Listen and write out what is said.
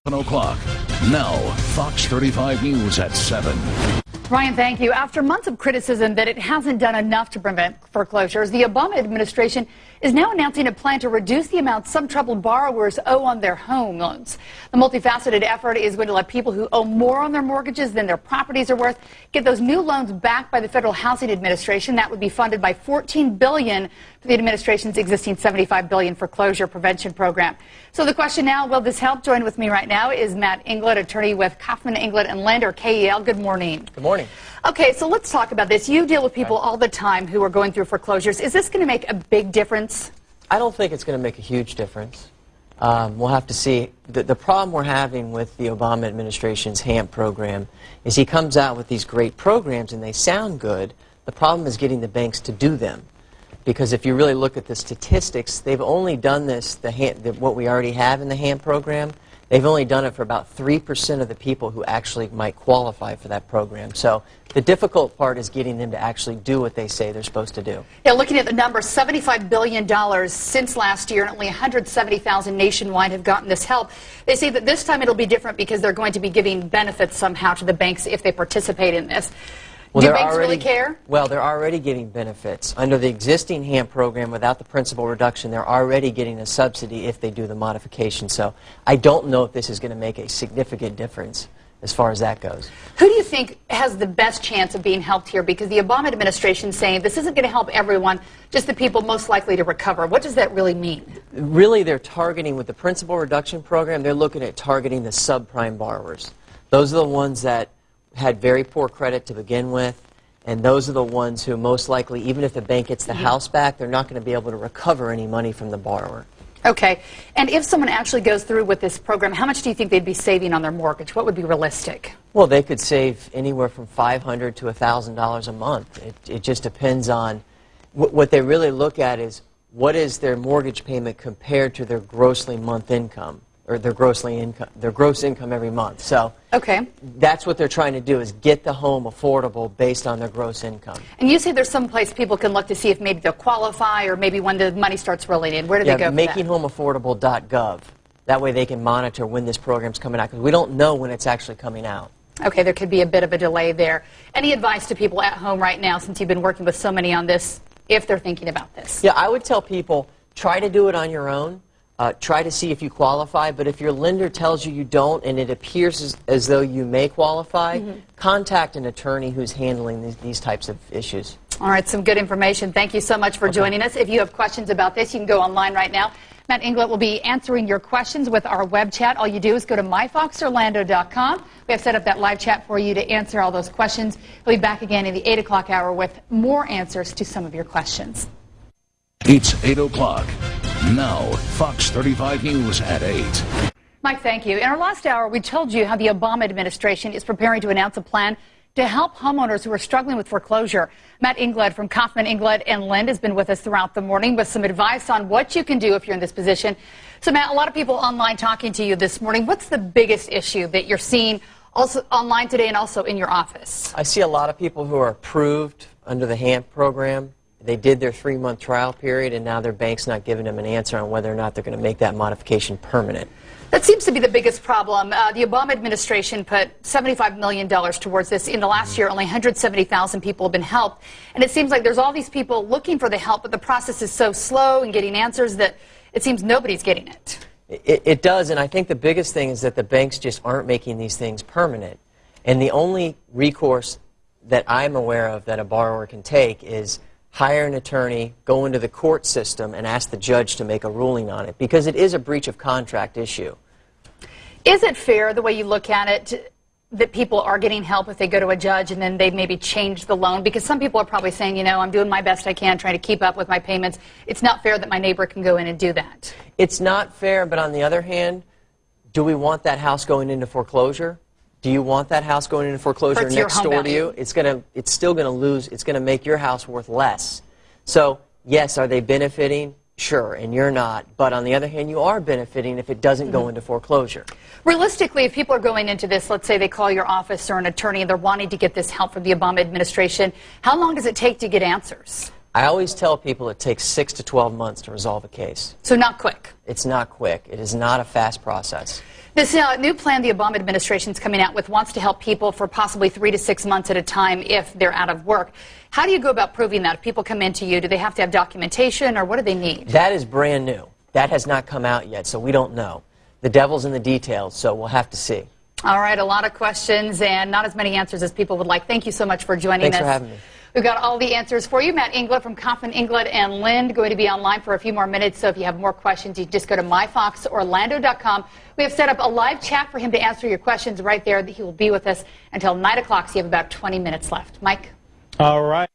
7 o'clock. Now, Fox 35 News at 7. Ryan, thank you. After months of criticism that it hasn't done enough to prevent foreclosures, the Obama administration is now announcing a plan to reduce the amount some troubled borrowers owe on their home loans. The multifaceted effort is going to let people who owe more on their mortgages than their properties are worth get those new loans backed by the Federal Housing Administration. That would be funded by $14 billion for the administration's existing $75 billion foreclosure prevention program. So the question now, will this help? Joined with me right now is Matt Englett, attorney with Kaufman, Englett, and Lynd, or KEL. Good morning. Good morning. Okay, so let's talk about this. You deal with people all the time who are going through foreclosures. Is this going to make a big difference? I don't think it's going to make a huge difference. We'll have to see. The problem we're having with the Obama administration's HAMP program is he comes out with these great programs and they sound good. The problem is getting the banks to do them. Because if you really look at the statistics, they've only done this, what we already have in the HAMP program, they've only done it for about 3% of the people who actually might qualify for that program. So the difficult part is getting them to actually do what they say they're supposed to do. Yeah, looking at the numbers, $75 billion since last year, and only 170,000 nationwide have gotten this help. They say that this time it'll be different because they're going to be giving benefits somehow to the banks if they participate in this. Well, do banks really care? Well, they're already giving benefits. Under the existing HAMP program, without the principal reduction, they're already getting a subsidy if they do the modification. So I don't know if this is going to make a significant difference as far as that goes. Who do you think has the best chance of being helped here? Because the Obama administration is saying this isn't going to help everyone, just the people most likely to recover. What does that really mean? Really, they're targeting, with the principal reduction program, they're looking at targeting the subprime borrowers. Those are the ones that had very poor credit to begin with, and those are the ones who most likely, even if the bank gets the house back, they're not going to be able to recover any money from the borrower. Okay. And if someone actually goes through with this program, how much do you think they'd be saving on their mortgage? What would be realistic? Well, they could save anywhere from $500 to $1,000 a month. It just depends on what they really look at is what is their mortgage payment compared to their grossly month income, or their gross income every month. So okay, that's what they're trying to do, is get the home affordable based on their gross income. And you say there's some place people can look to see if maybe they'll qualify or maybe when the money starts rolling in. Where do they go for that? MakingHomeAffordable.gov. That way they can monitor when this program's coming out, because we don't know when it's actually coming out. Okay, there could be a bit of a delay there. Any advice to people at home right now, since you've been working with so many on this, if they're thinking about this? Yeah, I would tell people, try to do it on your own. Try to see if you qualify, but if your lender tells you you don't and it appears as though you may qualify, contact an attorney who's handling these types of issues. All right, some good information. Thank you so much for joining us. If you have questions about this, you can go online right now. Matt Englett will be answering your questions with our web chat. All you do is go to myfoxorlando.com. We have set up that live chat for you to answer all those questions. We'll be back again in the 8 o'clock hour with more answers to some of your questions. It's 8 o'clock. Now, Fox 35 News at 8. Mike, thank you. In our last hour, we told you how the Obama administration is preparing to announce a plan to help homeowners who are struggling with foreclosure. Matt Englett from Kaufman, Englett, and Lynd has been with us throughout the morning with some advice on what you can do if you're in this position. So, Matt, a lot of people online talking to you this morning. What's the biggest issue that you're seeing also online today and also in your office? I see a lot of people who are approved under the HAMP program. They did their 3-month trial period, and now their bank's not giving them an answer on whether or not they're going to make that modification permanent. That seems to be the biggest problem. The Obama administration put $75 million towards this. In the last year, only 170,000 people have been helped. And it seems like there's all these people looking for the help, but the process is so slow in getting answers that it seems nobody's getting it. It does, and I think the biggest thing is that the banks just aren't making these things permanent. And the only recourse that I'm aware of that a borrower can take is hire an attorney, go into the court system, and ask the judge to make a ruling on it, because it is a breach of contract issue. Is it fair, the way you look at it, that people are getting help if they go to a judge and then they maybe change the loan? Because some people are probably saying, you know, I'm doing my best I can, trying to keep up with my payments. It's not fair that my neighbor can go in and do that. It's not fair, but on the other hand, do we want that house going into foreclosure? Do you want that house going into foreclosure next door to you? It's still going to lose. It's going to make your house worth less. So, yes, are they benefiting? Sure, and you're not. But on the other hand, you are benefiting if it doesn't go into foreclosure. Realistically, if people are going into this, let's say they call your office or an attorney and they're wanting to get this help from the Obama administration, how long does it take to get answers? I always tell people it takes 6 to 12 months to resolve a case. So not quick. It's not quick. It is not a fast process. This new plan the Obama administration is coming out with wants to help people for possibly 3 to 6 months at a time if they're out of work. How do you go about proving that? If people come in to you, do they have to have documentation, or what do they need? That is brand new. That has not come out yet, so we don't know. The devil's in the details, so we'll have to see. All right, a lot of questions and not as many answers as people would like. Thank you so much for joining us. Thanks for having me. We've got all the answers for you. Matt Englett from Kaufman, Englett, and Lynd going to be online for a few more minutes, so if you have more questions, you just go to myfoxorlando.com. We have set up a live chat for him to answer your questions right there. He will be with us until 9 o'clock, so you have about 20 minutes left. Mike? All right.